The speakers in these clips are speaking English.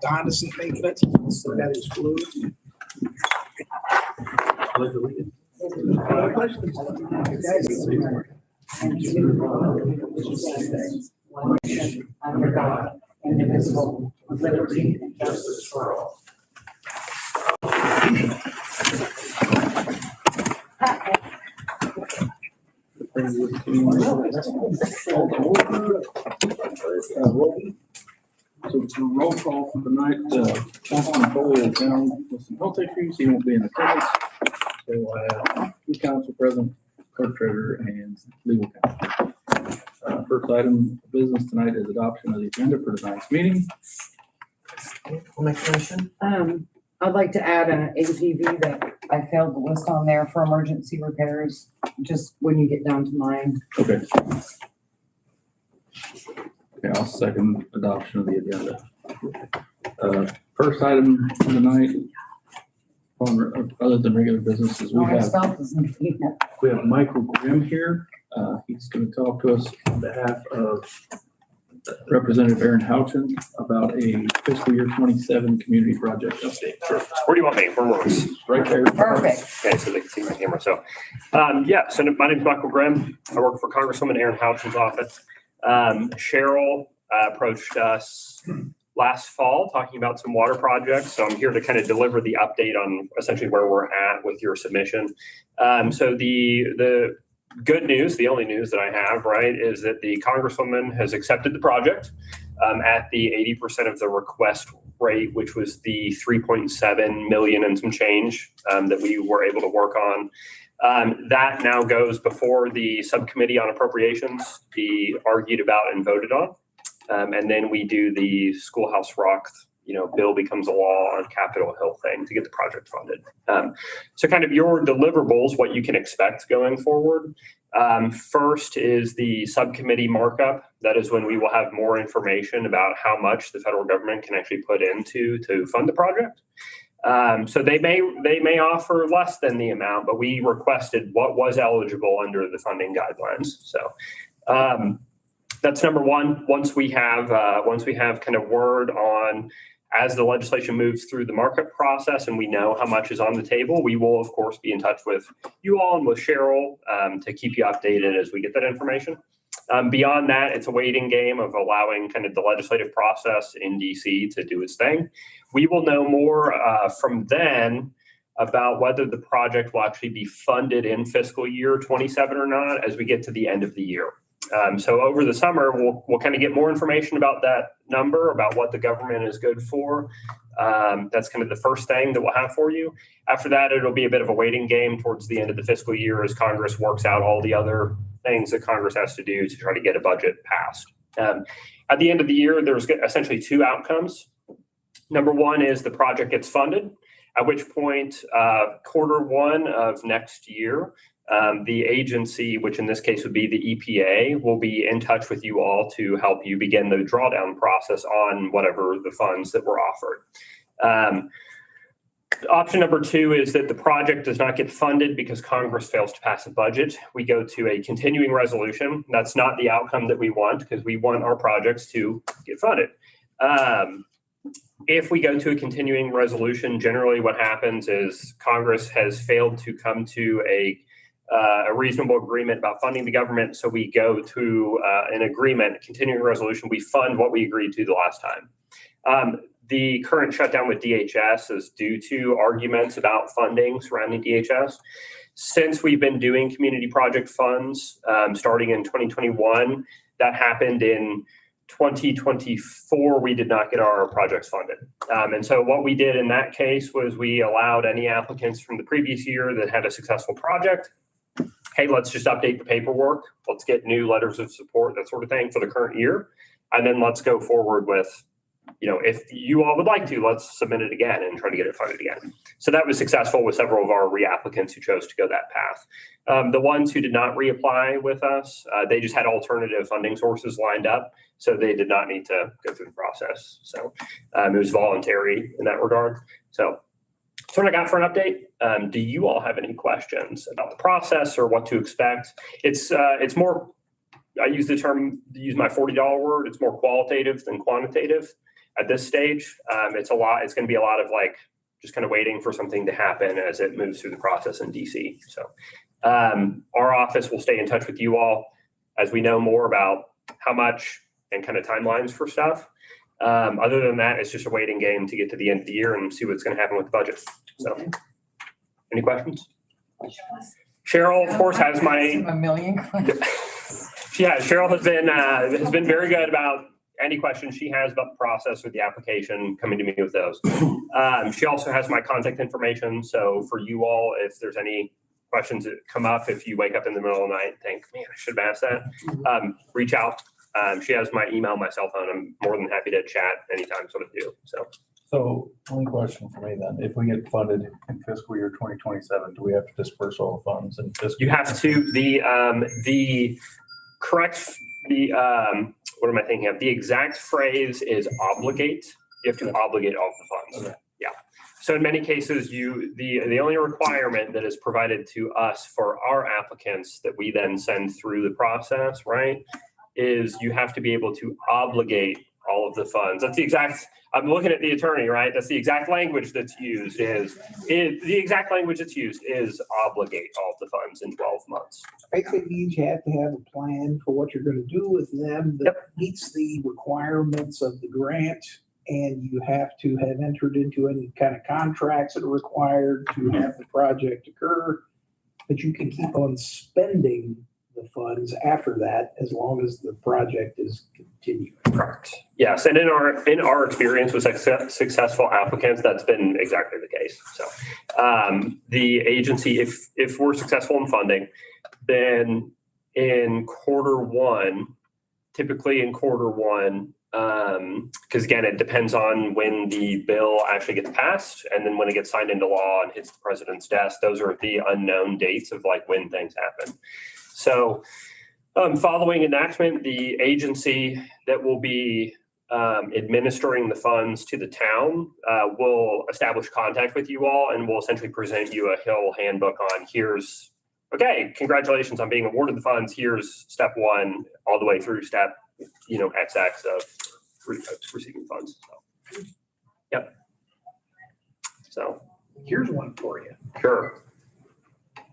Don doesn't think that, so that is blue. One nation, under God, indivisible, with liberty and justice for all. So for roll call for tonight, Councilman Foley is down with some health issues. He won't be in attendance. So I have two council president, clerk treasurer, and legal counsel. First item of business tonight is adoption of the agenda for tonight's meeting. I'll make a motion. I'd like to add an ATV that I failed to list on there for emergency repairs, just when you get down to mine. Okay. Okay, I'll second adoption of the agenda. First item for tonight, other than regular business, is we have Michael Grimm here. He's going to talk to us on behalf of Representative Aaron Houchin about a fiscal year 27 community project update. Sure. Where do you want me? Where works? Right there. Perfect. Okay, so they can see my camera. So, so my name is Michael Grimm. I work for Congresswoman Aaron Houchin's office. Cheryl approached us last fall talking about some water projects. So I'm here to kind of deliver the update on essentially where we're at with your submission. So the good news, the only news that I have, right, is that the Congresswoman has accepted the project at the 80% of the request rate, which was the 3.7 million and some change that we were able to work on. That now goes before the subcommittee on appropriations, be argued about and voted on. And then we do the Schoolhouse Rock, bill becomes a law on Capitol Hill thing to get the project funded. So kind of your deliverables, what you can expect going forward. First is the subcommittee markup. That is when we will have more information about how much the federal government can actually put into to fund the project. So they may offer less than the amount, but we requested what was eligible under the funding guidelines. So that's number one. Once we have kind of word on as the legislation moves through the markup process and we know how much is on the table, we will of course be in touch with you all and with Cheryl to keep you updated as we get that information. Beyond that, it's a waiting game of allowing kind of the legislative process in DC to do its thing. We will know more from then about whether the project will actually be funded in fiscal year 27 or not as we get to the end of the year. So over the summer, we'll kind of get more information about that number, about what the government is good for. That's kind of the first thing that we'll have for you. After that, it'll be a bit of a waiting game towards the end of the fiscal year as Congress works out all the other things that Congress has to do to try to get a budget passed. At the end of the year, there's essentially two outcomes. Number one is the project gets funded, at which point quarter one of next year, the agency, which in this case would be the EPA, will be in touch with you all to help you begin the drawdown process on whatever the funds that were offered. Option number two is that the project does not get funded because Congress fails to pass a budget. We go to a continuing resolution. That's not the outcome that we want because we want our projects to get funded. If we go to a continuing resolution, generally what happens is Congress has failed to come to a reasonable agreement about funding the government. So we go to an agreement, continuing resolution. We fund what we agreed to the last time. The current shutdown with DHS is due to arguments about funding surrounding DHS. Since we've been doing community project funds starting in 2021, that happened in 2024, we did not get our projects funded. And so what we did in that case was we allowed any applicants from the previous year that had a successful project, hey, let's just update the paperwork. Let's get new letters of support, that sort of thing for the current year. And then let's go forward with, if you all would like to, let's submit it again and try to get it funded again. So that was successful with several of our reapplicants who chose to go that path. The ones who did not reapply with us, they just had alternative funding sources lined up. So they did not need to go through the process. So it was voluntary in that regard. So that's what I got for an update. Do you all have any questions about the process or what to expect? It's more, I use my $40 word, it's more qualitative than quantitative. at this stage, it's going to be a lot of like, just kind of waiting for something to happen as it moves through the process in DC. So our office will stay in touch with you all as we know more about how much and kind of timelines for stuff. Other than that, it's just a waiting game to get to the end of the year and see what's going to happen with the budget. So any questions? Cheryl, of course, has my, A million questions. yeah, Cheryl has been very good about any questions she has about the process or the application, coming to me with those. She also has my contact information. So for you all, if there's any questions that come up, if you wake up in the middle of the night and think, man, I should have asked that, reach out. She has my email, my cell phone. I'm more than happy to chat anytime sort of do. So one question for me then, if we get funded in fiscal year 2027, do we have to disperse all the funds in fiscal? You have to, the correct, what am I thinking of? The exact phrase is obligate. You have to obligate all the funds. Okay. Yeah. So in many cases, the only requirement that is provided to us for our applicants that we then send through the process, right, is you have to be able to obligate all of the funds. That's the exact, I'm looking at the attorney, right? That's the exact language that's used the exact language that's used is obligate all of the funds in 12 months. Basically means you have to have a plan for what you're gonna do with them that meets the requirements of the grant. And you have to have entered into any kind of contracts that are required to have the project occur. But you can keep on spending the funds after that, as long as the project is continuing. Correct. Yes, and in our experience with successful applicants, that's been exactly the case. So the agency, if we're successful in funding, then in typically in quarter one, because again, it depends on when the bill actually gets passed and then when it gets signed into law and hits the president's desk. Those are the unknown dates of like when things happen. So following enactment, the agency that will be administering the funds to the town will establish contact with you all and will essentially present you a Hill handbook on okay, congratulations on being awarded the funds. Here's step one all the way through step, XX of receiving funds. So, yep. So Here's one for you. sure.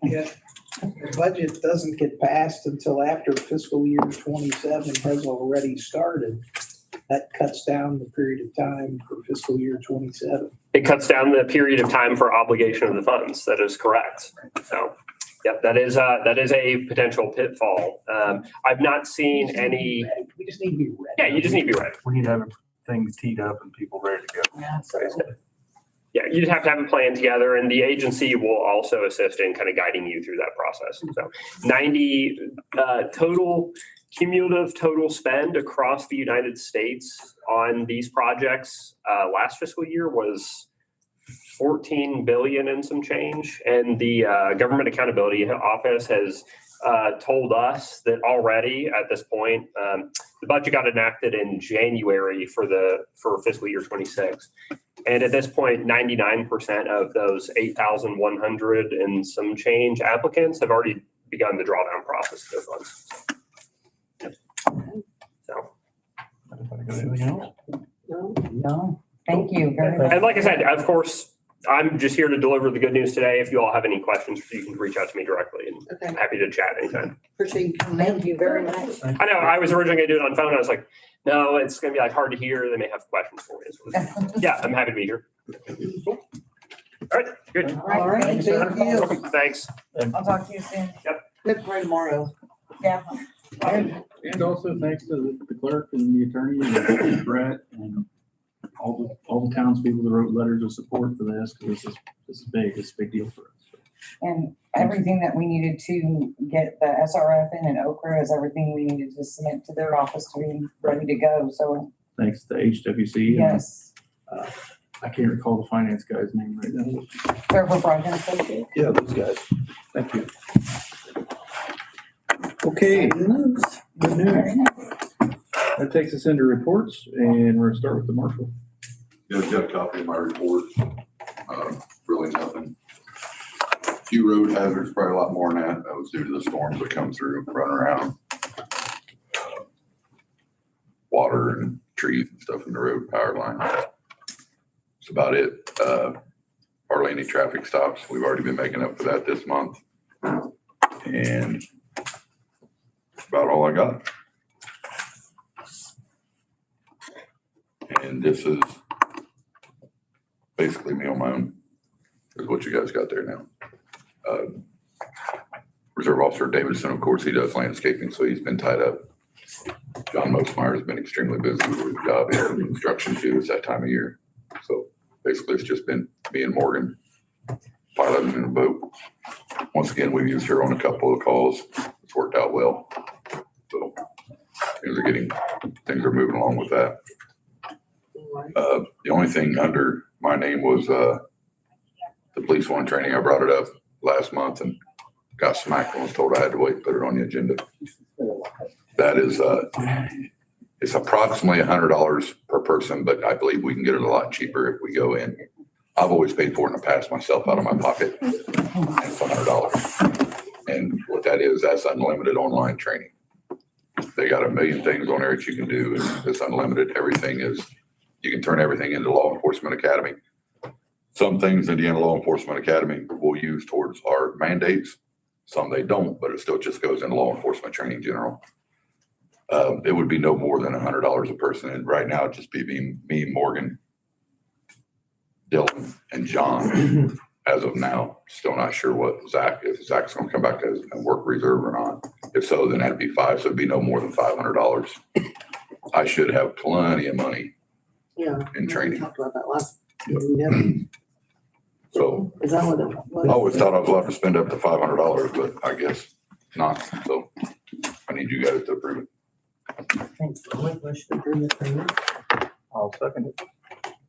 If the budget doesn't get passed until after fiscal year 27 has already started, that cuts down the period of time for fiscal year 27. It cuts down the period of time for obligation of the funds. That is correct. So, yep, that is a potential pitfall. I've not seen any. We just need to be ready. Yeah, you just need to be ready. We need to have things teed up and people ready to go. Yeah, Yeah, you just have to have a plan together, and the agency will also assist in kind of guiding you through that process. So 90 cumulative total spend across the United States on these projects last fiscal year was $14 billion and some change. And the Government Accountability Office has told us that already at this point, the budget got enacted in January for fiscal year 26. And at this point, 99% of those 8,100 and some change applicants have already begun the drawdown process of their funds. So. Anybody got anything else? no, thank you very much. And like I said, of course, I'm just here to deliver the good news today. If you all have any questions, you can reach out to me directly, and I'm Okay, happy to chat anytime. appreciate you coming in. Thank you very much. I know I was originally gonna do it on phone. I was like, no, it's gonna be like hard to hear. They may have questions for me. So, yeah, I'm happy to be here. Cool. All right, good. All right, thank you. Thanks. I'll talk to you soon. Let's try tomorrow. Yeah. And also thanks to the clerk and the attorney and Brett and all the townspeople that wrote letters of support for this, because this is big. It's a big deal for us. And everything that we needed to get the SRF in and Okra is everything we needed to submit to their office to be ready to go. So Thanks to HWC. and, yes, I can't recall the finance guy's name right now. Trevor Brighton Associates. Yeah, those guys. Thank you. Okay, good news. That takes us into reports, and we're gonna start with the marshal. Yeah, I've got a copy of my report. Really nothing. Few road hazards, probably a lot more than that. That was due to the storms that come through, run around. Water and trees and stuff in the road, power lines. That's about it. Hardly any traffic stops. We've already been making up for that this month. And that's about all I got. And this is basically me on my own, is what you guys got there now. Reserve Officer Davidson, of course, he does landscaping, so he's been tied up. John Mosmeyer has been extremely busy with his job here in construction too. It's that time of year. So basically it's just been me and Morgan piloting in a boat. Once again, we've used her on a couple of calls. It's worked out well. So things are moving along with that. The only thing under my name was the police one training. I brought it up last month and got smacked and was told I had to wait and put it on the agenda. That is, it's approximately $100 per person, but I believe we can get it a lot cheaper if we go in. I've always paid for it in the past myself out of my pocket. And it's $100. And what that is, that's unlimited online training. They got a million things on there that you can do. It's unlimited. Everything is, you can turn everything into Law Enforcement Academy. Some things Indiana Law Enforcement Academy will use towards our mandates. Some they don't, but it still just goes into law enforcement training general. It would be no more than $100 a person. And right now, it'd just be me, Morgan, Dylan, and John. As of now, still not sure what Zach, if Zach's going to come back as a work reserve or not. If so, then that'd be $5. So it'd be no more than $500. I should have plenty of money Yeah. in We training. talked about that last meeting. So Is that what it I was? always thought I was allowed to spend up to $500, but I guess not. So I need you guys to approve it. Thanks. I'll make a motion to approve the agreement. I'll second it.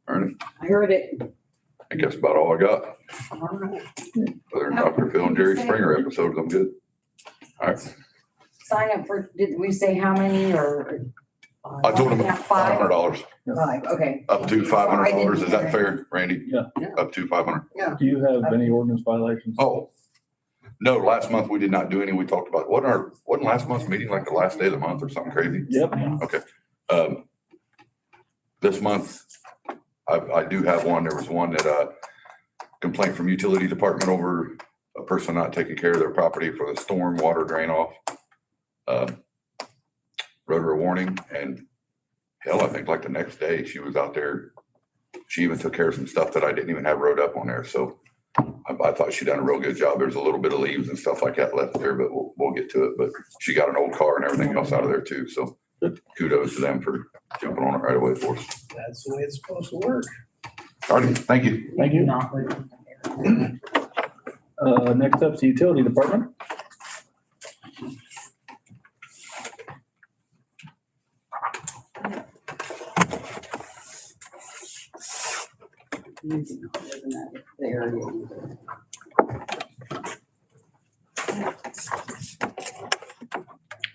Ernie, I heard it. I think that's about all I got. All right. Other than Dr. Phil and Jerry Springer episodes, I'm good. All right. Sign up for, did we say how many or? I told him Five? $500, Five, okay. up to $500. Is that fair, Randy? Yeah. Up to 500. Do you have any ordinance violations? Oh, no, last month we did not do any. We talked about, wasn't last month's meeting like the last day of the month or something crazy? Yep. Okay. This month, I do have one. There was one that, complaint from utility department over a person not taking care of their property for the storm water drain off. Wrote her a warning, and hell, I think like the next day she was out there. She even took care of some stuff that I didn't even have wrote up on there. So I thought she done a real good job. There's a little bit of leaves and stuff like that left there, but we'll get to it. But she got an old car and everything else out of there too. So kudos to them for jumping on it right away for us. That's the way it's supposed to work. All right, thank you. Thank you. Not living there. Next up's the utility department. There.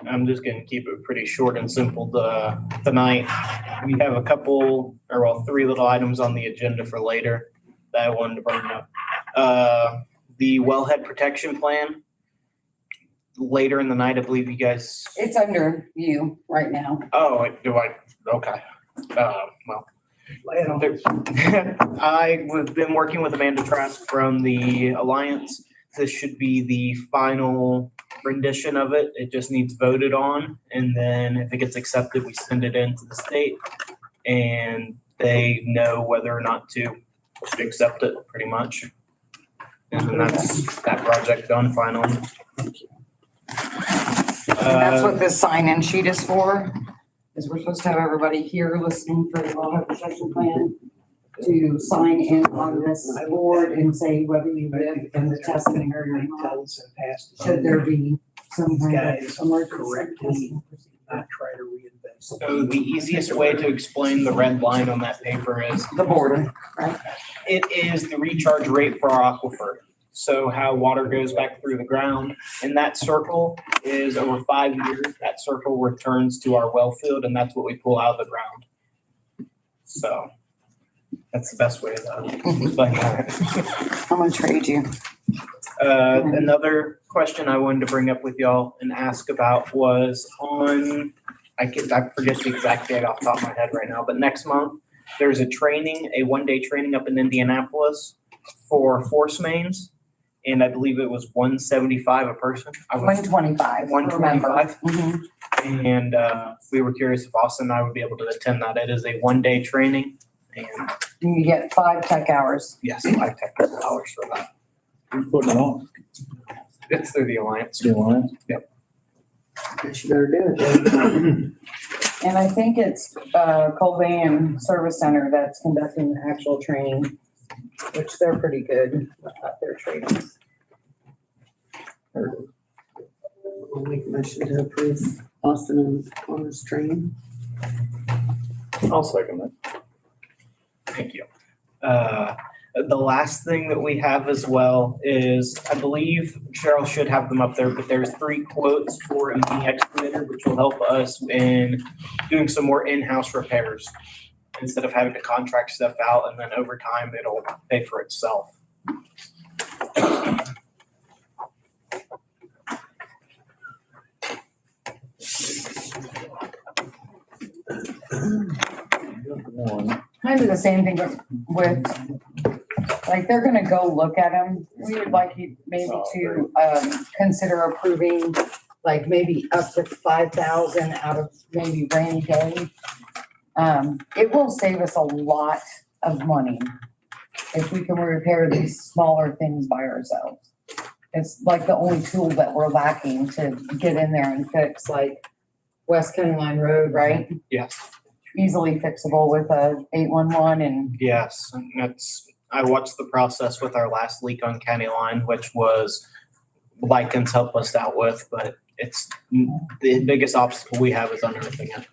I'm just gonna keep it pretty short and simple tonight. We have a couple, or well, three little items on the agenda for later that I wanted to bring up. The wellhead protection plan. Later in the night, I believe you guys, It's under you right now. okay. Well. Lay it on. I've been working with Amanda Trask from the Alliance. This should be the final rendition of it. It just needs voted on. And then if it gets accepted, we send it in to the state and they know whether or not to accept it pretty much. And then that's that project done finally. And that's what this sign-in sheet is for, is we're supposed to have everybody here listening for the wellhead protection plan to sign in on this board and say whether you live in the testing area or not. Tells and has to. Should there be some kind Guys, of emergency correctly, testing procedure. not try to reinvent. So the easiest way to explain the red line on that paper is The border, right? it is the recharge rate for our aquifer. So how water goes back through the ground, and that circle is over 5 years. That circle returns to our well field, and that's what we pull out of the ground. So that's the best way to explain that. I'm gonna trade you. Another question I wanted to bring up with y'all and ask about was on I forget the exact date off the top of my head right now, but next month, there's a training, a one-day training up in Indianapolis for force mains. And I believe it was $175 a person. I was 125. 125. Mhm. And we were curious if Austin and I would be able to attend that. It is a one-day training, and You get 5 tech hours. yes, 5 technical hours for that. Who's putting it on? It's through the Alliance. The Alliance? Guess you better do it then. And I think it's Colvan Service Center that's conducting the actual training, which they're pretty good at their trainings. I'll make a motion to approve Austin and Connor's training. I'll second that. Thank you. The last thing that we have as well is, I believe Cheryl should have them up there, but there's 3 quotes for a mini excavator, which will help us in doing some more in-house repairs instead of having to contract stuff out, and then over time, it'll pay for itself. One. Kind of the same thing with, like, they're gonna go look at them. We would like you maybe to, consider approving, like, maybe up to 5,000 out of maybe rainy day. It will save us a lot of money if we can repair these smaller things by ourselves. It's like the only tool that we're lacking to get in there and fix, like West County Line Road, right? Yes. Easily fixable with a 811 and Yes, and I watched the process with our last leak on County Line, which was Lycans helped us out with, but it's the biggest obstacle we have is unearthing it.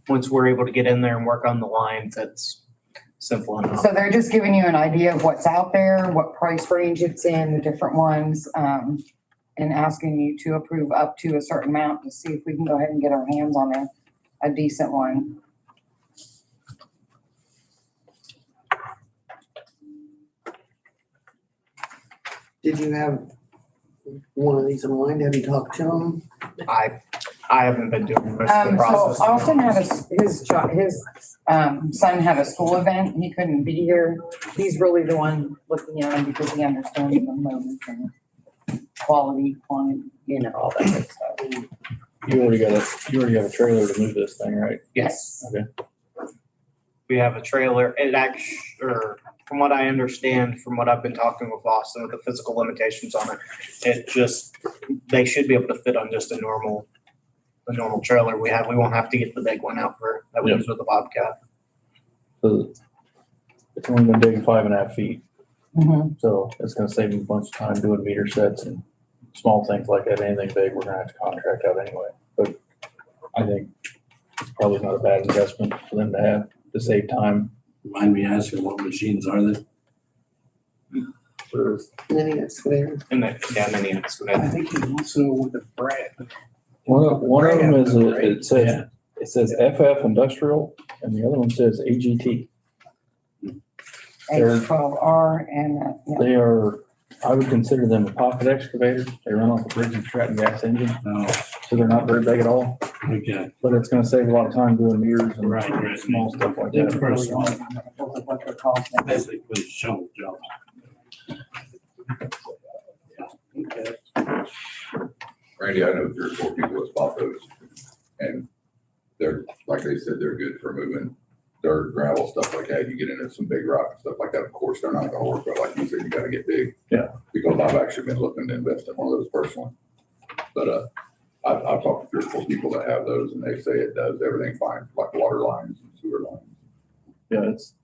Once we're able to get in there and work on the lines, it's simple enough. so they're just giving you an idea of what's out there, what price range it's in, the different ones, and asking you to approve up to a certain amount to see if we can go ahead and get our hands on a decent one. Did you have one of these in mind? Have you talked to them? I haven't been doing most of the So process. Austin had his son had a school event. He couldn't be here. He's really the one looking at him because he understands the moment and quality, quantity, all that good stuff. You already have a trailer to move this thing, right? Yes, Okay. we have a trailer. It actually, or from what I understand, from what I've been talking with Austin, with the physical limitations on it, they should be able to fit on just the normal trailer we have. We won't have to get the big one out that we use with the Bobcat. So it's only gonna dig 5.5 feet, Mhm. so it's gonna save them a bunch of time doing meter sets and small things like that. Anything big, we're gonna have to contract out anyway. But I think it's probably not a bad investment for them to have to save time. Mind me asking what machines are they? Mini excavator. And then, mini I excavator. think he wants to know what the brand. One of them is, it says FF Industrial, and the other one says AGT. H12R and, They are, I would consider them a pocket excavator. They run off a Briggs & Stratton gas engine, Oh, so they're not very big at all. okay. But it's gonna save a lot of time doing meters and Right. small stuff like It's that. pretty small. what they're called. Basically shovel jobs. Randy, I know 3 or 4 people that bought those, and they're, like they said, they're good for moving dirt, gravel, stuff like that. You get into some big rock and stuff like that, of course, they're not gonna work, but like you said, you gotta get big. Yeah. Because I've actually been looking to invest in one of those personally. But, I've talked to 3 or 4 people that have those, and they say it does everything fine, like water lines and sewer lines. Yeah, it's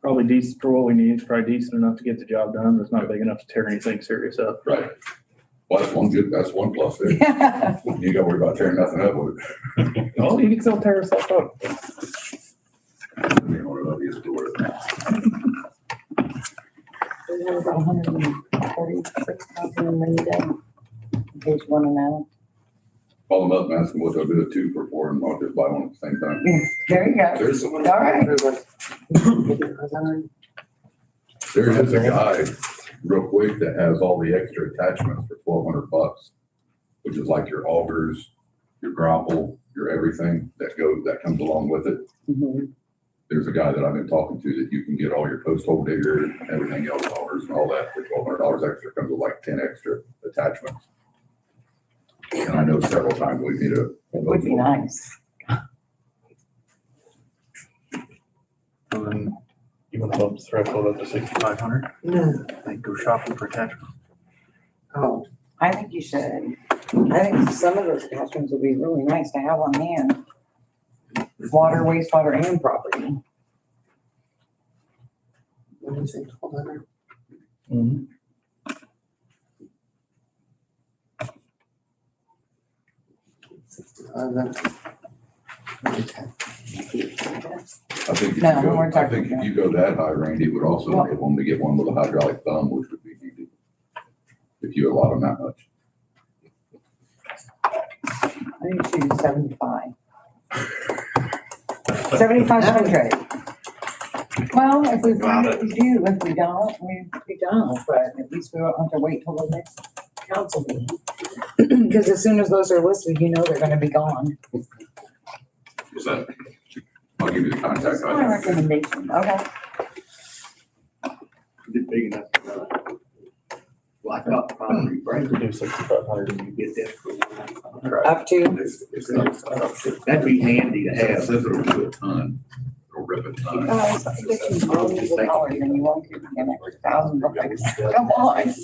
probably decent for what we need. It's probably decent enough to get the job done, but it's not big enough to tear anything serious up. Right. Well, that's one plus there. You gotta worry about tearing nothing up with it. Oh, you can still tear yourself up. You know, what it is to work. We have about 136,000 in rainy day. Page 1 and out. Call them up and ask them what they'll do at 2 for 4, and I'll just buy one at the same time. There you go. There's someone. All right. There is a guy, real quick, that has all the extra attachments for $1,200, which is like your augers, your grapple, your everything that comes along with it. Mhm. There's a guy that I've been talking to that you can get all your post hole digger and everything else, orders and all that for $1,200 extra, comes with like 10 extra attachments. And I know several times we need a. It would be nice. You want to bump the threshold up to 6,500? No. Then go shopping for attachments. Oh, I think you should. I think some of those attachments would be really nice to have on hand. Water, wastewater, and property. what do you say, 1,200? That's. Okay. I think if No, you go, we're I talking think if about- you go that high, Randy, it would also Well- enable them to get one with a hydraulic thumb, which would be handy. If you allot them that much. I think she do 75. 7,500. Well, if we find it, we do. If we don't, we don't. But at least we don't have to wait till the next council meeting. Because as soon as those are listed, you know they're gonna be gone. Is that, I'll give you the contact. That's my recommendation. Okay. Is big enough? Blacktop concrete, right? You could do 6,500 and you Get that for Up to. That'd be handy to It have. says it'll do a ton, it'll rip a ton. Oh, it's $50 million and you won't get an extra $1,000. Come on.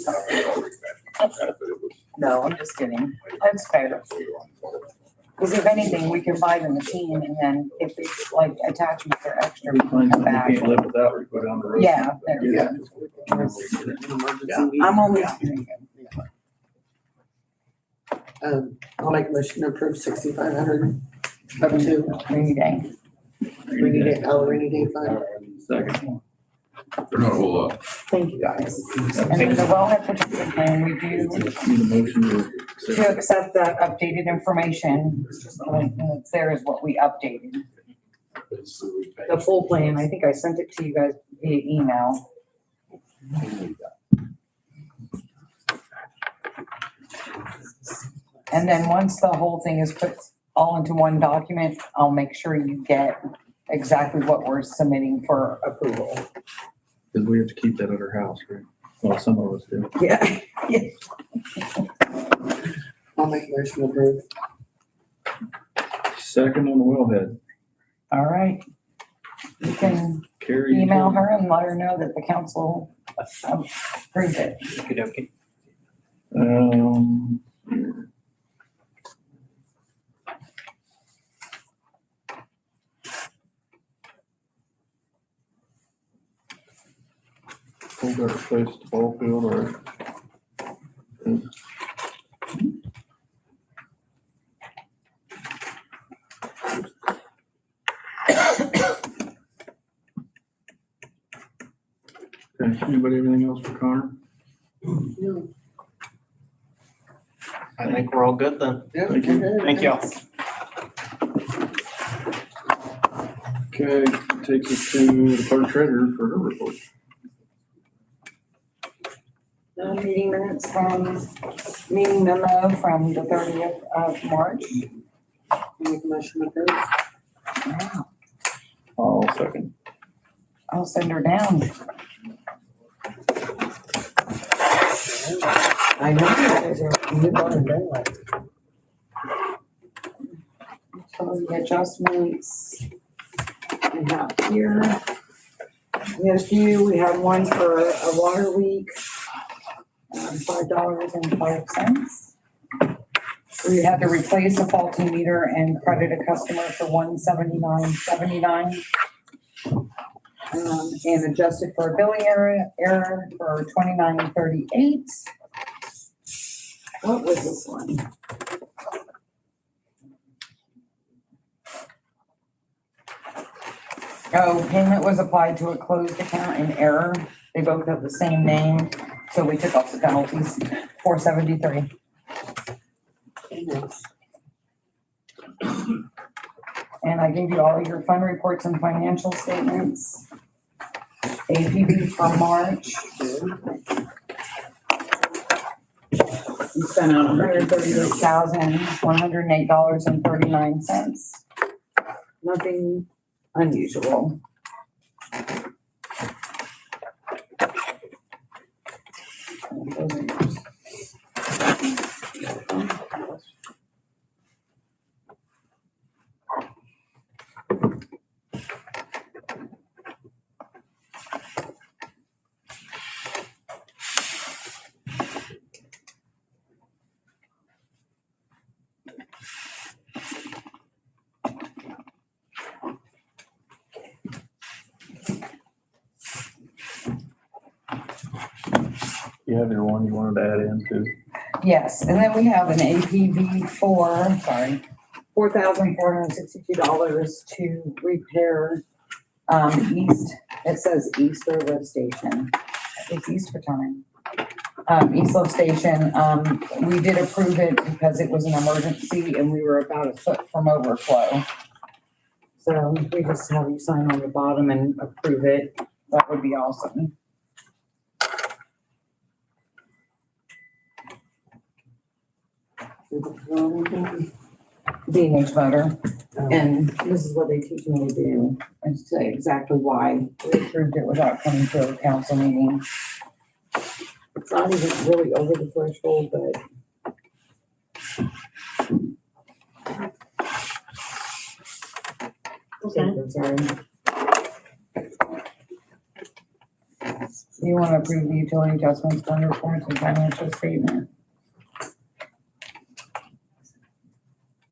No, I'm just kidding. That's fair. Because if anything, we can buy the machine and then if it's like attachments are extra, we find can come something back. you can't live without, we go down the road. Yeah, there you go. I'm only. I'll make a motion to approve 6,500 up to Rainy day. rainy day fund. Second. They're not a whole lot. Thank you guys. And then the wellhead protection plan, we do Need a motion to to accept that updated information. It's there is what we updated. The full plan, I think I sent it to you guys via email. And then once the whole thing is put all into one document, I'll make sure you get exactly what we're submitting for approval. Because we have to keep that at our house, right? Well, some of us do. Yeah. I'll make a motion to approve. Second on the wellhead. All right. You can Carrie. email her and let her know that the council approved it. Okey-dokey. We'll go replace the ball field or. Okay, anybody have anything else for Connor? No. I think we're all good then. Yeah, Thank you. okay. Thank y'all. Okay, takes us to the clerk treasurer for her report. Meeting minutes from, meeting memo from the 30th of March. Make a motion to approve. Wow, I'll second. I'll send her down. I know you guys are, you've done it. So the adjustments we have here. We had a few, we had one for a water leak, $5.05. We had to replace a faulty meter and credit a customer for $179.79. And adjusted for a billing error for $29.38. What was this one? Oh, payment was applied to a closed account in error. They both have the same name, so we took off the penalties, $473. And I gave you all your fund reports and financial statements. APB for March. We spent out $138,108.39. Nothing unusual. You have your one you wanted to add in too. Yes, and then we have an APV $4,462 to repair, east, it says East Lift Station. It's East for time. East Lift Station, we did approve it because it was an emergency and we were about a foot from overflow. So we just have you sign on the bottom and approve it. That would be awesome. D&H motor, and this is what they teach me to do, and say exactly why we approved it without coming to a council meeting. It's not even really over the threshold, but. Okay. Sorry. You want to approve the utility adjustments fund reports and financial statement?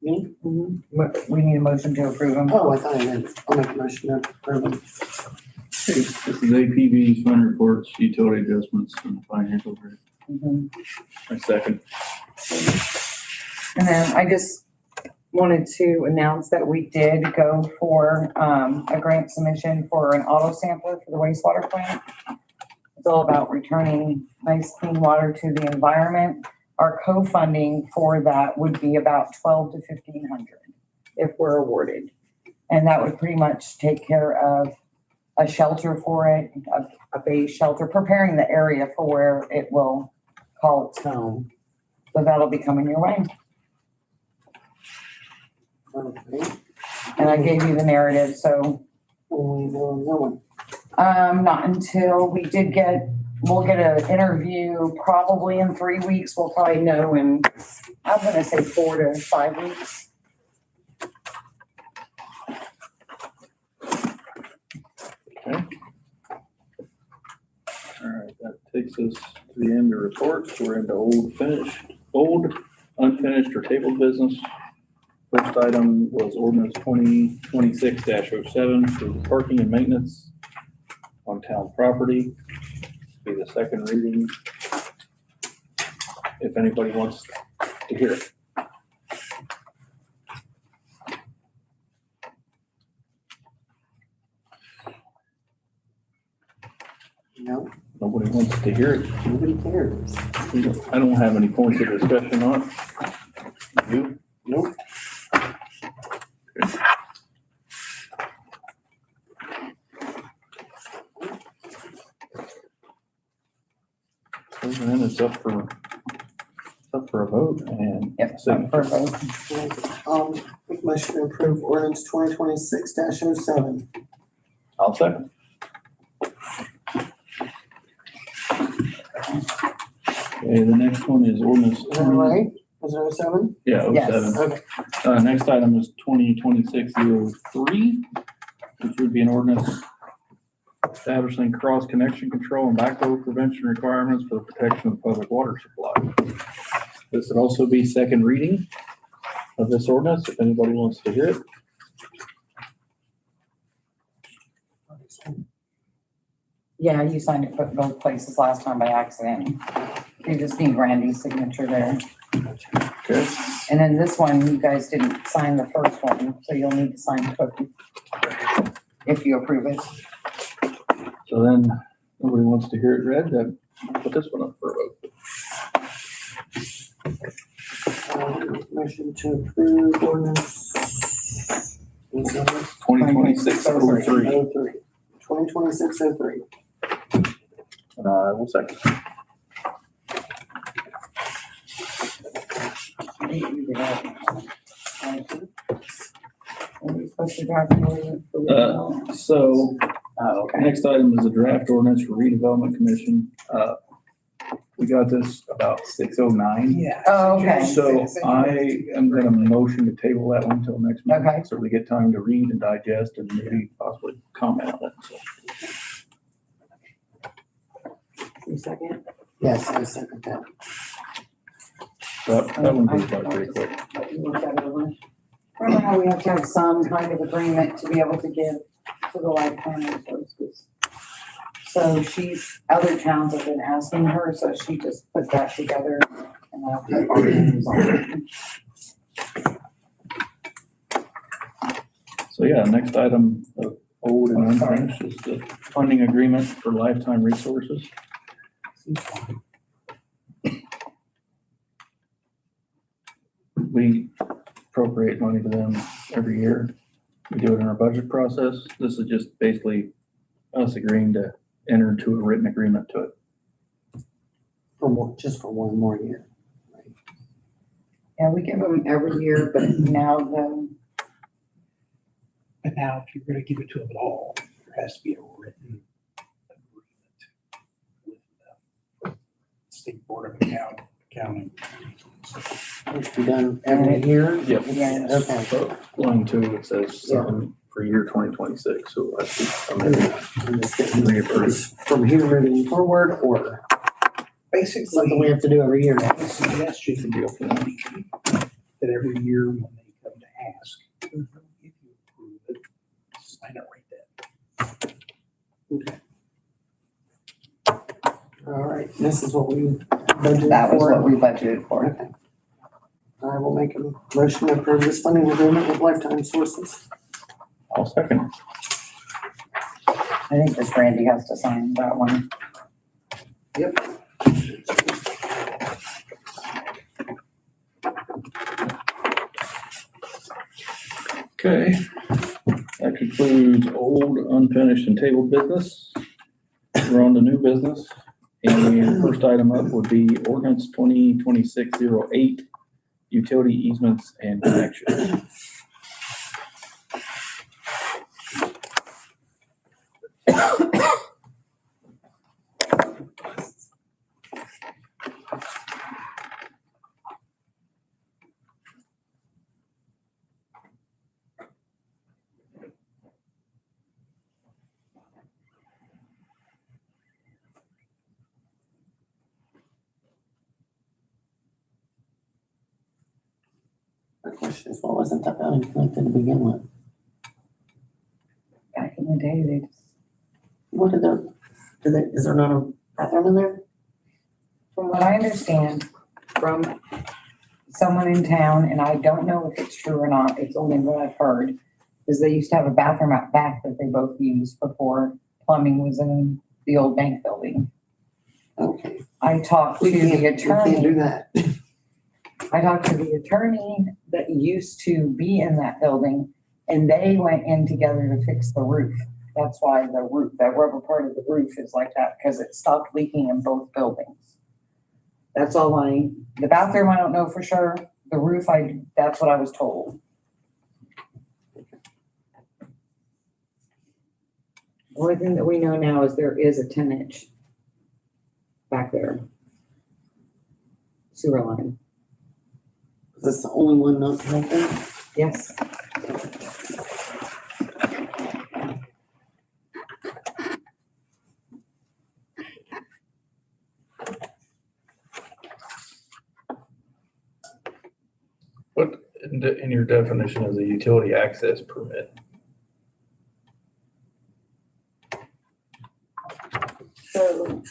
Me? We need a motion to approve them. Oh, I thought I meant, I'll make a motion to approve them. This is APV's fund reports, utility adjustments, and financial. Mhm. My second. And then I just wanted to announce that we did go for a grant submission for an auto sampler for the wastewater plant. It's all about returning nice clean water to the environment. Our co-funding for that would be about $1,200 to $1,500 if we're awarded. And that would pretty much take care of a shelter for it, a base shelter, preparing the area for where it will call its home. So that'll be coming your way. Okay. And I gave you the narrative, so We will know not until we'll get an interview probably in 3 weeks. We'll probably know in, I'm gonna say 4 to 5 weeks. All right, that takes us to the end of reports. We're into old, unfinished or tabled business. First item was ordinance 2026-07 for parking and maintenance on town property. Be the second reading. If anybody wants to hear it. No, Nobody wants to hear it. nobody cares. I don't have any points of discussion on it. You? Nope. So then it's up for a vote and. Yep, for a vote. Make a motion to approve ordinance 2026-07. I'll second. Okay, the next one is ordinance. Is that right? Was it 07? Yeah, Yes. 07. Okay. Next item is 2026-03, which would be an ordinance establishing cross-connection control and backflow prevention requirements for the protection of public water supply. This would also be second reading of this ordinance, if anybody wants to hear it. Yeah, you signed it for both places last time by accident. You just need Randy's signature there. Okay. And then this one, you guys didn't sign the first one, so you'll need to sign both if you approve it. So then, nobody wants to hear it read, then I'll put this one up for a vote. Motion to approve ordinance. 2026-03. 2026-03. And I will second. Are we supposed to draft an ordinance for redevelopment? So Oh, okay. next item is a draft ordinance for redevelopment commission. We got this about 6:09. Yeah. Oh, okay. So I am gonna motion to table that one until next month. Okay. So we get time to read and digest and maybe possibly comment on it. So You second? Yes, I second that. that one goes by pretty quick. You look that over. Remember how we have to have some kind of agreement to be able to give to the lifetime resources? So other towns have been asking her, so she just put that together and I'll put our names on it. So yeah, next item of old and unfinished is the funding agreement for lifetime resources. We appropriate money to them every year. We do it in our budget process. This is just basically us agreeing to enter into a written agreement to it. Just for one more year. Yeah, we give them every year, but now But now, if you're gonna give it to them at all, there has to be a written agreement with the State Board of Accounting. It's be done every year? Yep. Yeah. Okay. So line 2, it says something for year 2026, so I should I'm just getting reimbursed. from here moving forward, or something we Basically, have to do every year now. the suggestion Deal for them. that every year when they come to ask, if you approve it, sign it right then. All right, this is what we budgeted that was for. what we budgeted for. Okay. I will make a motion to approve this funding agreement with Lifetime Sources. I'll second. I think this Randy has to sign that one. Okay, that concludes old, unfinished, and tabled business. We're on to new business. And the first item up would be ordinance 2026-08, utility easements and connections. My question is, why wasn't that building connected to begin with? Back in the day, they just, What did is there not a bathroom in there? from what I understand from someone in town, and I don't know if it's true or not, it's only what I've heard, is they used to have a bathroom out back that they both used before plumbing was in the old bank building. Okay. I talked to We the can't do attorney, that. I talked to the attorney that used to be in that building, and they went in together to fix the roof. That's why the roof, that rubber part of the roof is like that, because it stopped leaking in both buildings. That's all the bathroom, I don't know for sure. The roof, that's what I was told. Only thing that we know now is there is a 10-inch back there. Sewer line, Is this the only one not connected? yes. What in your definition is a utility access permit? So.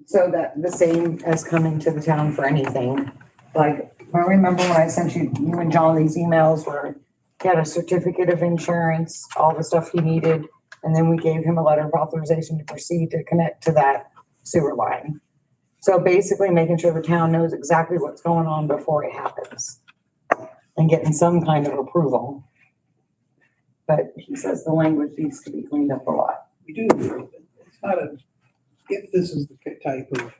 So that the same as coming to the town for anything, like, I remember when I sent you and John these emails where he had a certificate of insurance, all the stuff he needed, and then we gave him a letter of authorization to proceed to connect to that sewer line. So basically making sure the town knows exactly what's going on before it happens and getting some kind of approval. But he says the language needs to be cleaned up a lot. We do, it's not a if this is the type of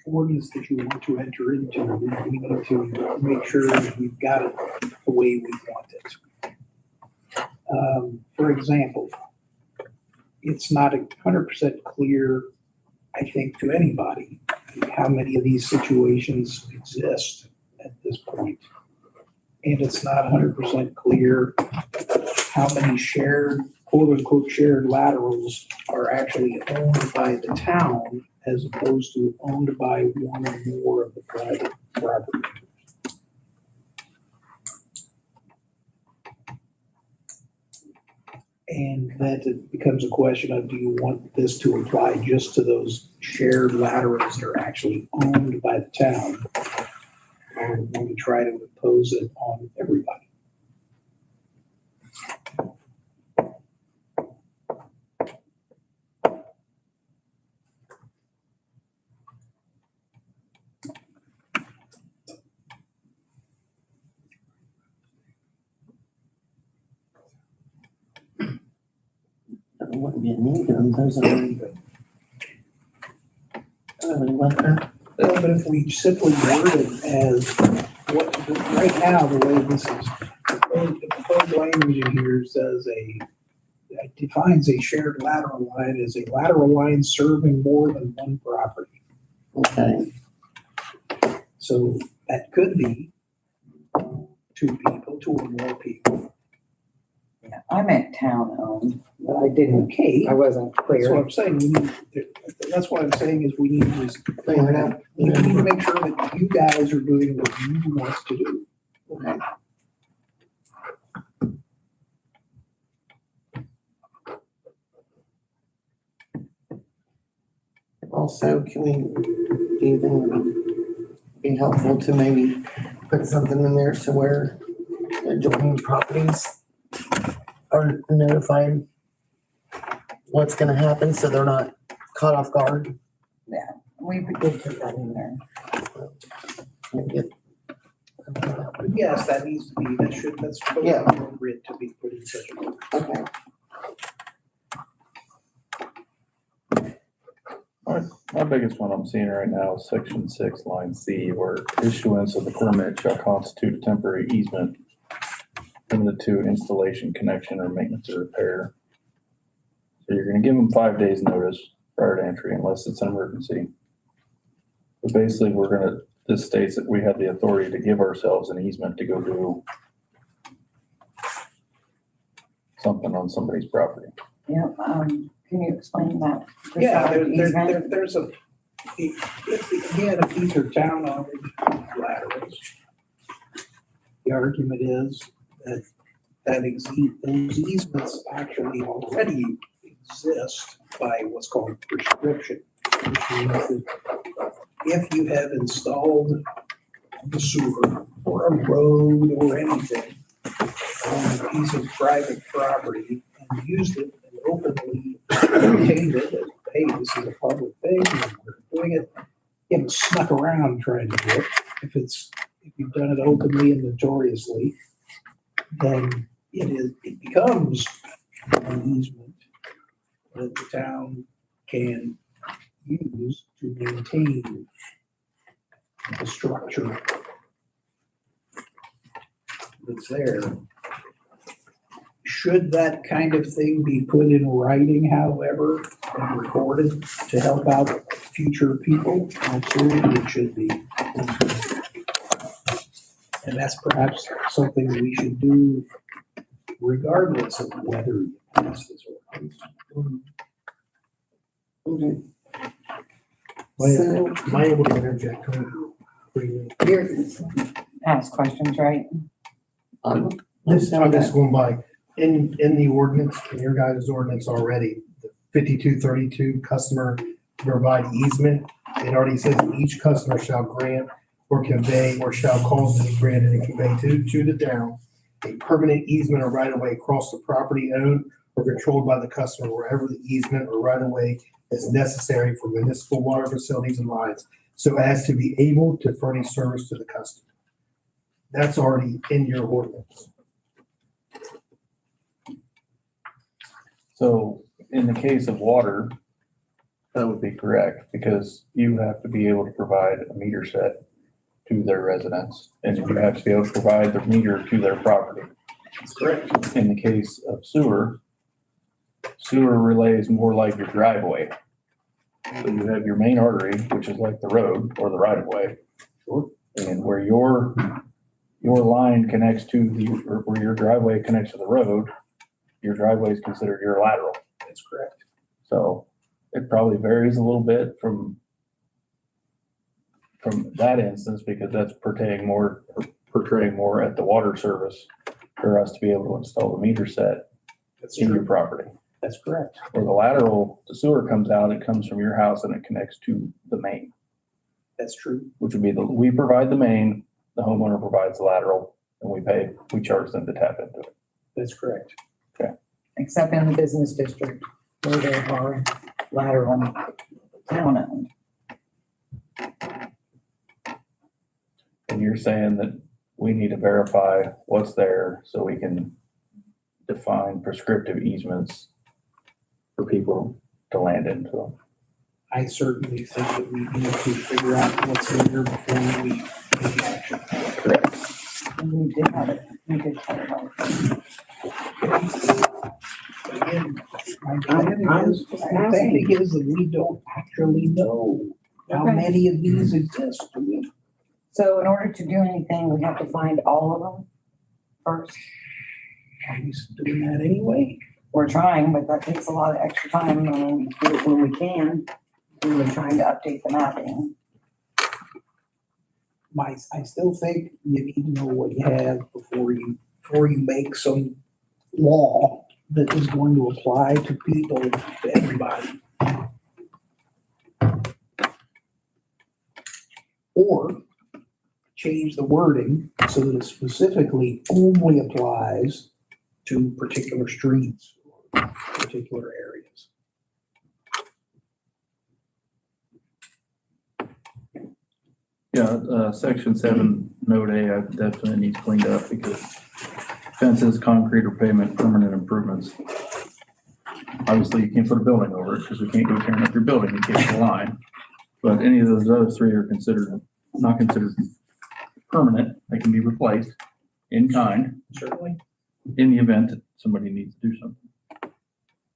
ordinance that you want to enter into, we need to make sure that we've got it the way we want it. For example, it's not 100% clear, I think, to anybody how many of these situations exist at this point. And it's not 100% clear how many shared, quote unquote, shared laterals are actually owned by the town as opposed to owned by one or more of the private property. And that it becomes a question of, do you want this to apply just to those shared laterals that are actually owned by the town? Or want to try to impose it on everybody? There wouldn't be a need of those. Well, but if we simply word it as what, right now, the way this is, the code language in here says it defines a shared lateral line as a lateral line serving more than one property. Okay, So that could be two or more people. Yeah, I meant town owned, but I didn't, Okay, I wasn't that's what clear. I'm saying. That's what I'm saying is we need to, clean it up. we need to make sure that you guys are doing what you want to do. Okay. Also, can we even be helpful to maybe put something in there to where adjoining properties are notified what's gonna happen, so they're not caught off guard? We did put that in there. Maybe But yes, that needs to be, that's totally Yeah. appropriate to be put in such a. Okay. My biggest one I'm seeing right now is section 6, line C, where issuance of the permit shall constitute a temporary easement limited to installation, connection, or maintenance or repair. So you're gonna give them 5 days notice prior to entry unless it's an emergency. But basically, this states that we have the authority to give ourselves an easement to go do something on somebody's property. Yeah, can you explain that? Yeah, Easement? there's a, if these are town-owned laterals, the argument is that those easements actually already exist by what's called prescription. Which means that if you have installed the sewer or a road or anything on a piece of private property and used it and openly maintained it, as, hey, this is a public thing, and we're doing it, you haven't snuck around trying to do it. If you've done it openly and notoriously, then it becomes an easement that the town can use to maintain the structure that's there. Should that kind of thing be put in writing, however, and recorded to help out future people? Absolutely, it should be. And that's perhaps something we should do regardless of whether you pass this ordinance. Okay. Am I able to interject? You're, ask questions, right? I'm I'm just going by, in the ordinance, in your guys' ordinance already, the 5232 customer to provide easement, it already says each customer shall grant or convey or shall cause to be granted and convey to the town a permanent easement or right of way across the property owned or controlled by the customer wherever the easement or right of way is necessary for municipal water facilities and lines, so as to be able to furnish service to the customer. That's already in your ordinance. So in the case of water, That would be correct, because you have to be able to provide a meter set to their residents, and you have to be able to provide the meter to their property. That's correct. In the case of sewer, sewer relays more like your driveway. So you have your main artery, which is like the road or the right of way. And where your line connects to the, or where your driveway connects to the road, your driveway is considered your lateral. That's correct. So it probably varies a little bit from that instance, because that's portraying more at the water service for us to be able to install the meter set That's in your true. property. That's correct. Where the lateral, the sewer comes out, it comes from your house and it connects to the main, That's true. which would be we provide the main, the homeowner provides the lateral, and we charge them to tap into it. That's correct. Except in the business district where there are lateral town owned. And you're saying that we need to verify what's there so we can define prescriptive easements for people to land into them. I certainly think that we need to figure out what's in there before we take action. Correct. And we did have it, we did have it. Again, my understanding is that we don't actually know how Okay. many of these exist. So in order to do anything, we have to find all of them first. Are we doing that anyway? We're trying, but that takes a lot of extra time and we do it when we can. We were trying to update the mapping. I still think you need to know what you have before you make some law that is going to apply to people, to everybody. Or change the wording so that it specifically only applies to particular streets, or particular areas. Yeah, section 7, note A, definitely needs cleaned up, because fences, concrete or pavement, permanent improvements. Obviously, you can't put a building over it, because we can't go tearing up your building, you can't put a line. But any of those other three are not considered permanent, they can be replaced in kind, Certainly, in the event that somebody needs to do something.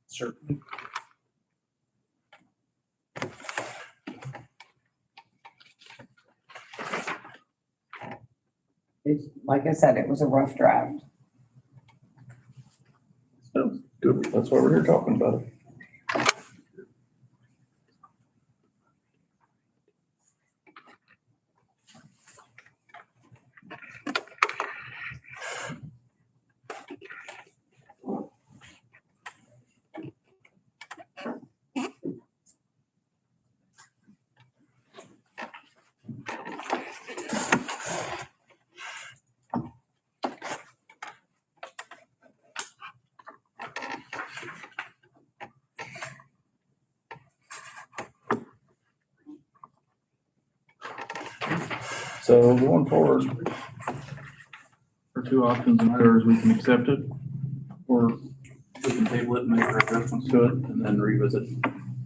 certainly. It's, like I said, it was a rough draft. So, good, that's why we're here talking about it. So going forward, our two options in there is we can accept it, or we can table it and make our adjustments to it, and then revisit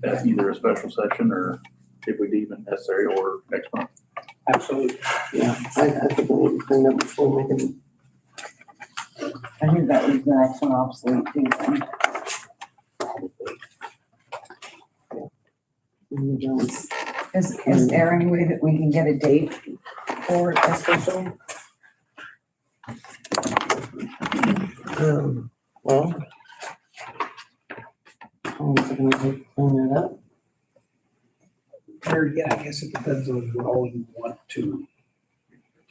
at either a special session, or if we deem it necessary, or next month. Absolutely. Yeah, I think we need to clean up before we can. I think that was the next one obsolete too. Then. Is there any way that we can get a date for a special? Well. I'm just gonna clean it up. There again, I guess it depends on what all you want to, do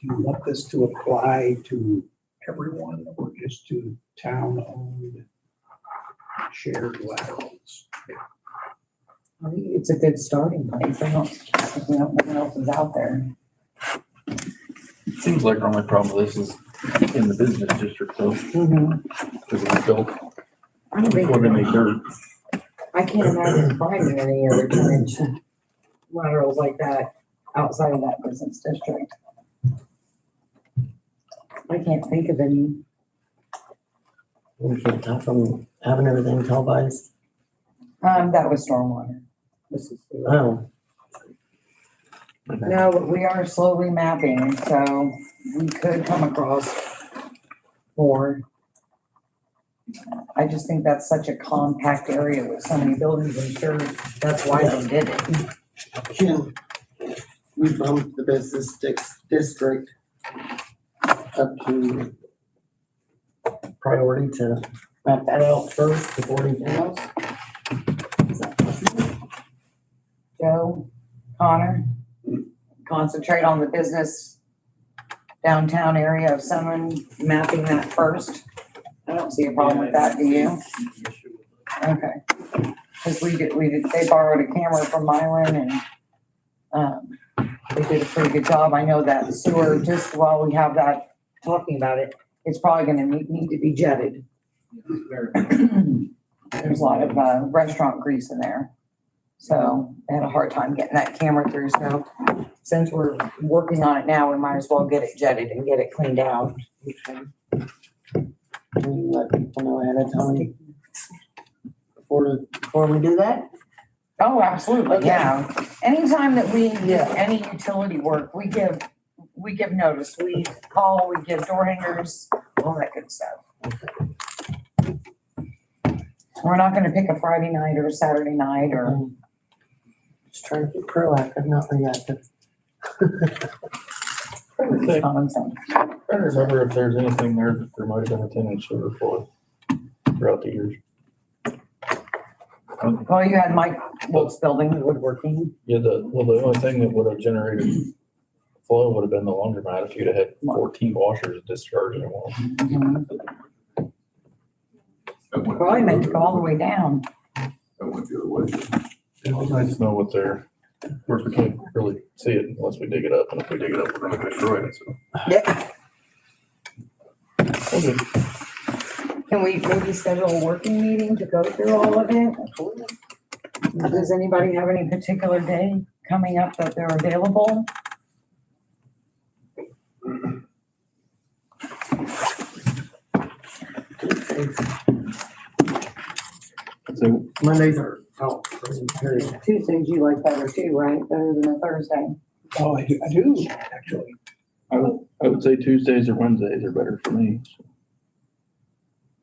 you want this to apply to everyone or just to town-owned shared laterals? I think it's a good starting place. I don't, if we don't know what else is out there. Seems like our only problem with this is in the business district, though, because it was built I don't think, before they made dirt. I can't imagine finding any other tonnage laterals like that outside of that business district. I can't think of any. We feel tough from having everything televised. That was stormwater. Oh. No, but we are slowly mapping, so we could come across more. I just think that's such a compact area with so many buildings, I'm sure that's why they did it. Can we bump the business district up to priority to map that out first before anything else? Is that possible? Joe, Connor, concentrate on the business downtown area of Sunman, mapping that first. I don't see a problem with that, do you? Okay. Cause they borrowed a camera from Myron and, they did a pretty good job. I know that sewer, just while we have that, talking about it, it's probably gonna need to be jetted. There's a lot of, restaurant grease in there. So they had a hard time getting that camera through, so since we're working on it now, we might as well get it jetted and get it cleaned out. Can you let people know ahead of time before we do that? Oh, absolutely, Okay. yeah. Anytime that we do any utility work, we give notice. We call, we give door hangers, all that good stuff. We're not gonna pick a Friday night or a Saturday night or, Just trying to be proactive, not reactive. Okay. common sense. I don't remember if there's anything there that there might have been a tenant sugar for throughout the years. Well, you had Mike Wolf's building, woodworking. Yeah, the only thing that would have generated flow would have been the laundromat if you'd have had 14 washers discharging them all. Probably meant to go all the way down. That went the other way. It was nice to know what they're, of course, we can't really see it unless we dig it up, and if we dig it up, we're gonna destroy it, so. Yeah. Okay. Can we maybe schedule a working meeting to go through all of it? Does anybody have any particular day coming up that they're available? So, Mondays are out. Tuesdays you like better too, right? Better than a Thursday. Oh, I do, actually. I would say Tuesdays or Wednesdays are better for me.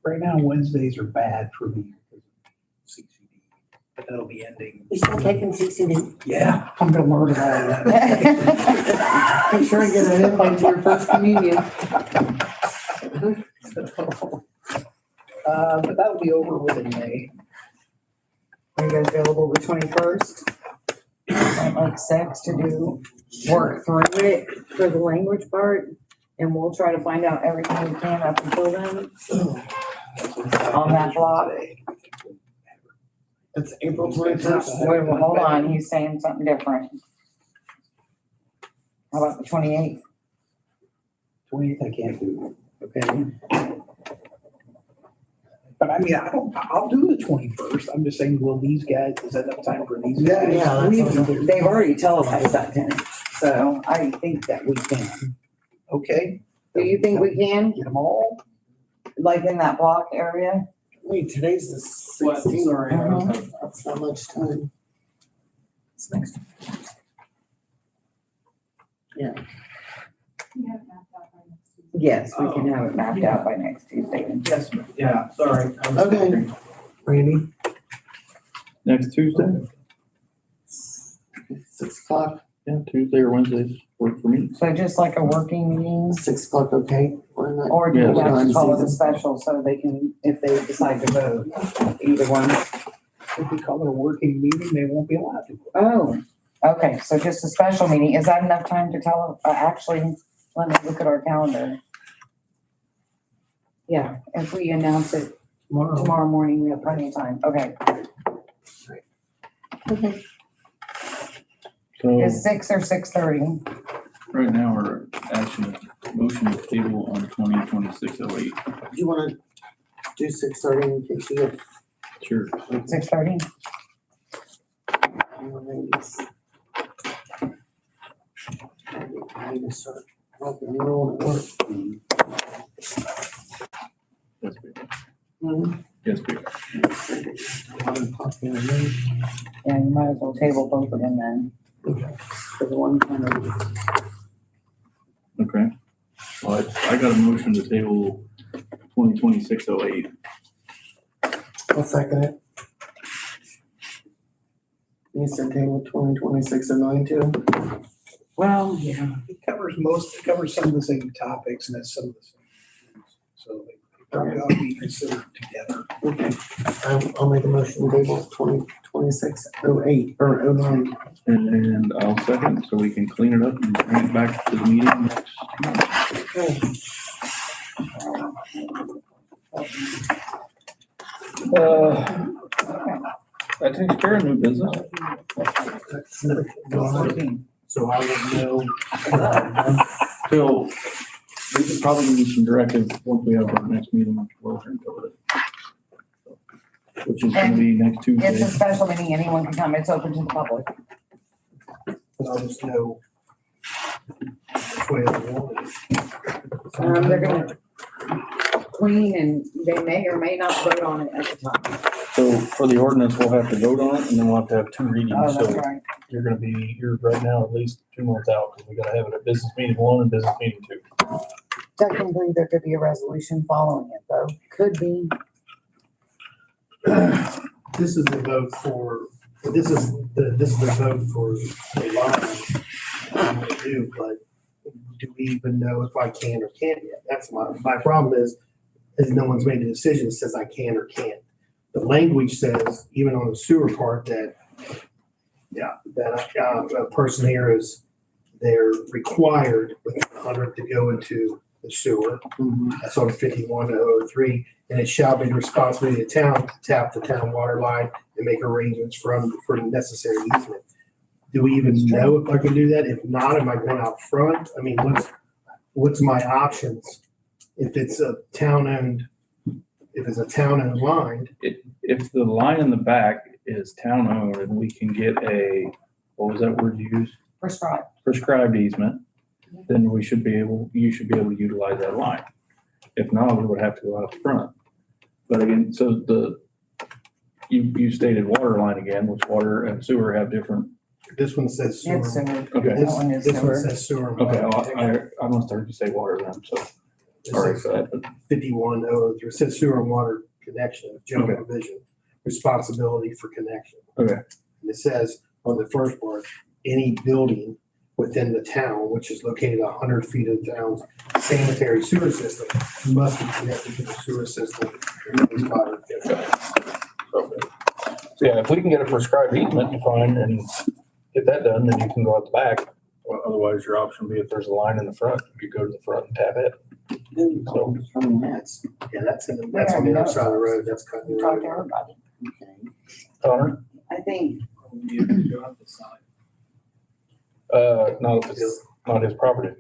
Right now, Wednesdays are bad for me because of CCD, but that'll be ending. You still taking CCD? Yeah, I'm gonna learn it all. Make sure I get an invite to your first communion. But that'll be over within May. Are you guys available the 21st? At like 6 to do work through it for the language part? And we'll try to find out everything we can up until then on that block. It's April 21st. Wait, well, hold on, he's saying something different. How about the 28th? 20th, I can't do. Okay. But I mean, I'll do the 21st. I'm just saying, will these guys, is that enough time for these Yeah, guys? yeah, that's what They've already televised that dinner, so I think that we can. Okay. Do you think we can, Get them all? like in that block area? Wait, today's the 16th. Sorry. That's not much time. It's next. Yeah. Yes, we can have it mapped out by next Tuesday. Yes, yeah, sorry. I was Okay. thinking. Randy, Next Tuesday? 6:00, Yeah, Tuesday or Wednesdays work for me. So just like a working meeting, 6:00, okay? We're not- or do we Yeah. have to call it a special so they can, if they decide to vote, either one? If we call it a working meeting, they won't be allowed to. Oh, okay, so just a special meeting. Is that enough time to tell, actually, let me look at our calendar. Yeah, if we announce it tomorrow morning, we have plenty of time. Okay, Okay. So is 6 or 6:30? right now, our action, motion is table on 2026-08. Do you wanna do 6:30 in case you get? Sure. 6:30? I need to start rocking and rolling at work. That's good. Mhm. Yes, we are. Yeah, you might as well table both of them then. For the one kind of, Okay. Well, I got a motion to table 2026-08. I'll second it. You said table 2026-09 well, yeah. It covers some of the same topics and it's some of the same things. So they probably ought to be considered together. Okay. I'll make a motion to table 2026-08 or 09. And I'll second, so we can clean it up and bring it back to the meeting next month. Okay. That takes care of new business. That's no- So I would know, Phil, we could probably give you some directive once we have our next meeting, which we're going to cover it. Which is gonna be next It's a Tuesday. special meeting, anyone can come, it's open to the public. but I'll just know which way I want it. They're gonna clean and they may or may not vote on it at the time. So for the ordinance, we'll have to vote on it and then we'll have to have 2 readings. Oh, that's So right. you're right now at least 2 months out because we gotta have it at business meeting 1 and business meeting 2. Technically, there could be a resolution following it though, could be. This is the vote for, this is the vote for the line I'm gonna do, but do we even know if I can or can't yet? That's my problem is no one's made a decision that says I can or can't. The language says, even on the sewer part, that, a person here is, they're required with 100 to go into the sewer. That's on 51-03, and it shall be the responsibility of the town to tap the town water line and make arrangements for necessary easement. Do we even know if I can do that? If not, am I going out front? I mean, what's my options? If it's a town-owned line, If the line in the back is town owned and we can get what was that word you used? Prescribed. Prescribed easement, then you should be able to utilize that line. If not, we would have to go out front. But again, so you stated water line again, which water and sewer have different. this one says sewer. It's sewer. Okay. That one is This one sewer. says sewer. Okay, I must have heard you say water then, so sorry for that. But 51-03, it says sewer and water connection, general Okay. provision, responsibility for connection. Okay. And it says on the first part, any building within the town, which is located 100 feet of the town's sanitary sewer system, must be connected to the sewer system. So yeah, if we can get a prescribed easement, fine, and get that done, then you can go out the back. Well, otherwise, your option would be if there's a line in the front, you could go to the front and tap it. So That's on the other side of the road, that's cutting the Talk to road. everybody. Connor, I think, not if it's not his property.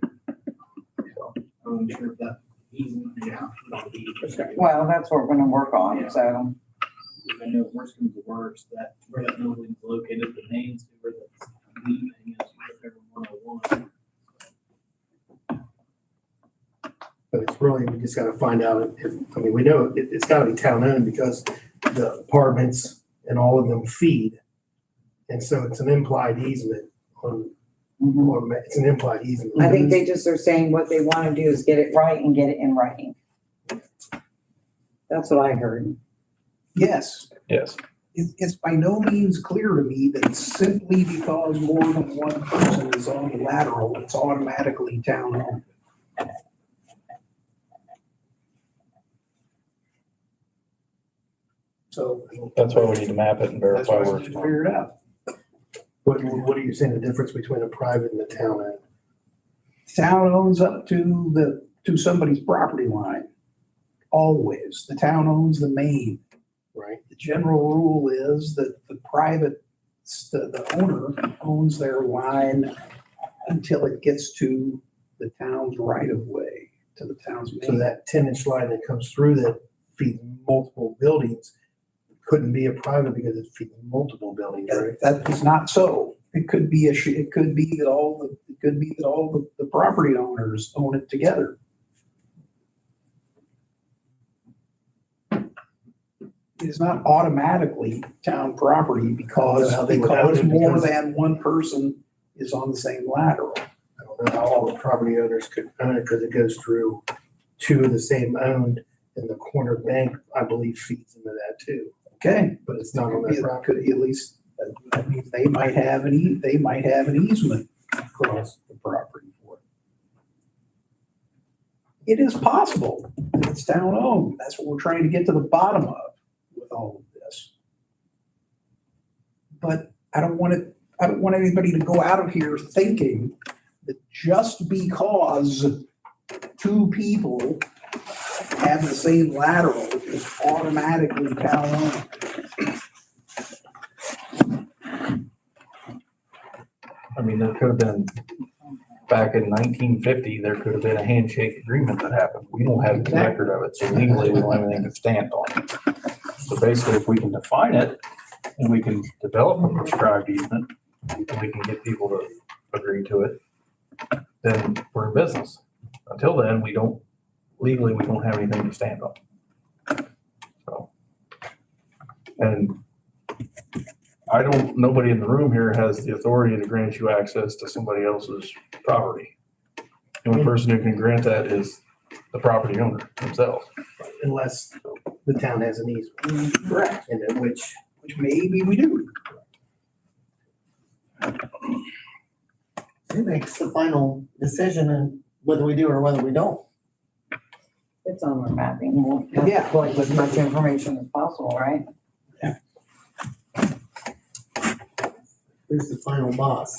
I'm sure that easement, well, that's what we're gonna work on, so. I know worst comes to worst, that where that building's located, the main sewer that's leaving is whatever 101. But it's really, we just gotta find out we know it's gotta be town owned because the apartments and all of them feed. And so it's an implied easement it's an implied easement. I think they just are saying what they wanna do is get it right and get it in writing. That's what I heard. Yes, Yes. it's by no means clear to me that simply because more than one person is on the lateral, it's automatically town owned. So. That's why we need to map it and That's verify why we where need it's to from. figure it out. What are you saying, the difference between a private and a town owned? Town owns up to somebody's property line. Always. The town owns the main. Right? The general rule is that the owner owns their line until it gets to the town's right of way, to the town's So main. that 10-inch line that comes through that feeds multiple buildings couldn't be a private because it feeds multiple buildings, right? That is not so. It could be that all the property owners own it together. it is not automatically town property because How they would own it, more because- than one person is on the same lateral. I don't know how all the property owners could own it because it goes through two of the same owned, and the corner bank, I believe, feeds into that too, Okay, but it's not on their property. could at least, that means they might have an easement across the property for it. It is possible that it's town owned. That's what we're trying to get to the bottom of with all of this. But I don't want anybody to go out of here thinking that just because two people have the same lateral is automatically town owned. I mean, there could have been, back in 1950, there could have been a handshake agreement that happened. We don't have any record of it, so legally we don't have anything to stand on. So basically, if we can define it and we can develop a prescribed easement, and we can get people to agree to it, then we're in business. Until then, we don't have anything to stand on. So, and nobody in the room here has the authority to grant you access to somebody else's property. The only person who can grant that is the property owner themselves. Unless the town has an easement, Correct. and in which Which maybe we do. Who makes the final decision on whether we do or whether we don't? It's on our mapping. We'll have Yeah. to collect as much information as possible, right? Who's the final boss?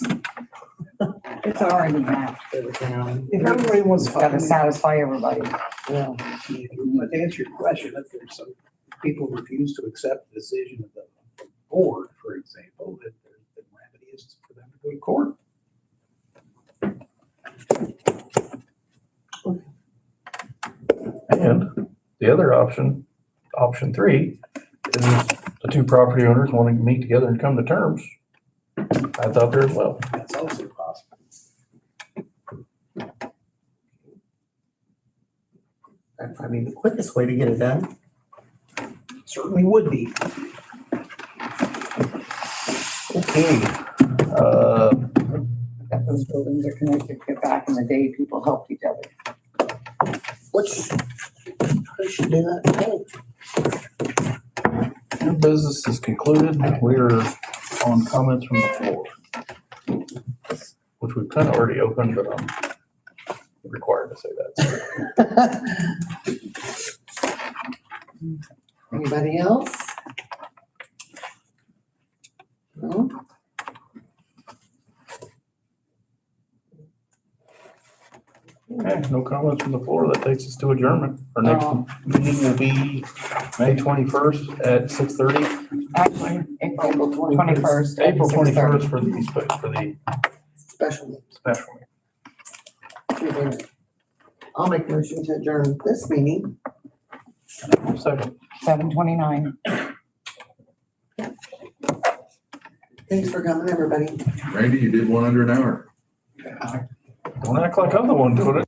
It's already mapped for the town. If everybody wants to Gotta satisfy everybody. Yeah. But to answer your question, if there's some people who refuse to accept the decision of the board, for example, that the remedy is for them to go to court. And the other option, option 3, is the two property owners wanting to meet together and come to terms. That's out there as well. That's also possible. That'd probably be the quickest way to get it done. Certainly would be. Okay. That those buildings are connected to back in the day, people helped each other. Which, we should do that. New business is concluded. We're on comments from the floor, which we've kind of already opened, but I'm required to say that. Anybody else? No? Okay, no comments from the floor. That takes us to adjournment. Our next meeting will be May 21st at 6:30. Actually, April 21st. at April 6:30. 21st for the Special. special meeting. I'll make a motion to adjourn this meeting. Second. 7:29. Thanks for coming, everybody. Randy, you did one under an hour. Don't act like I'm the one doing it.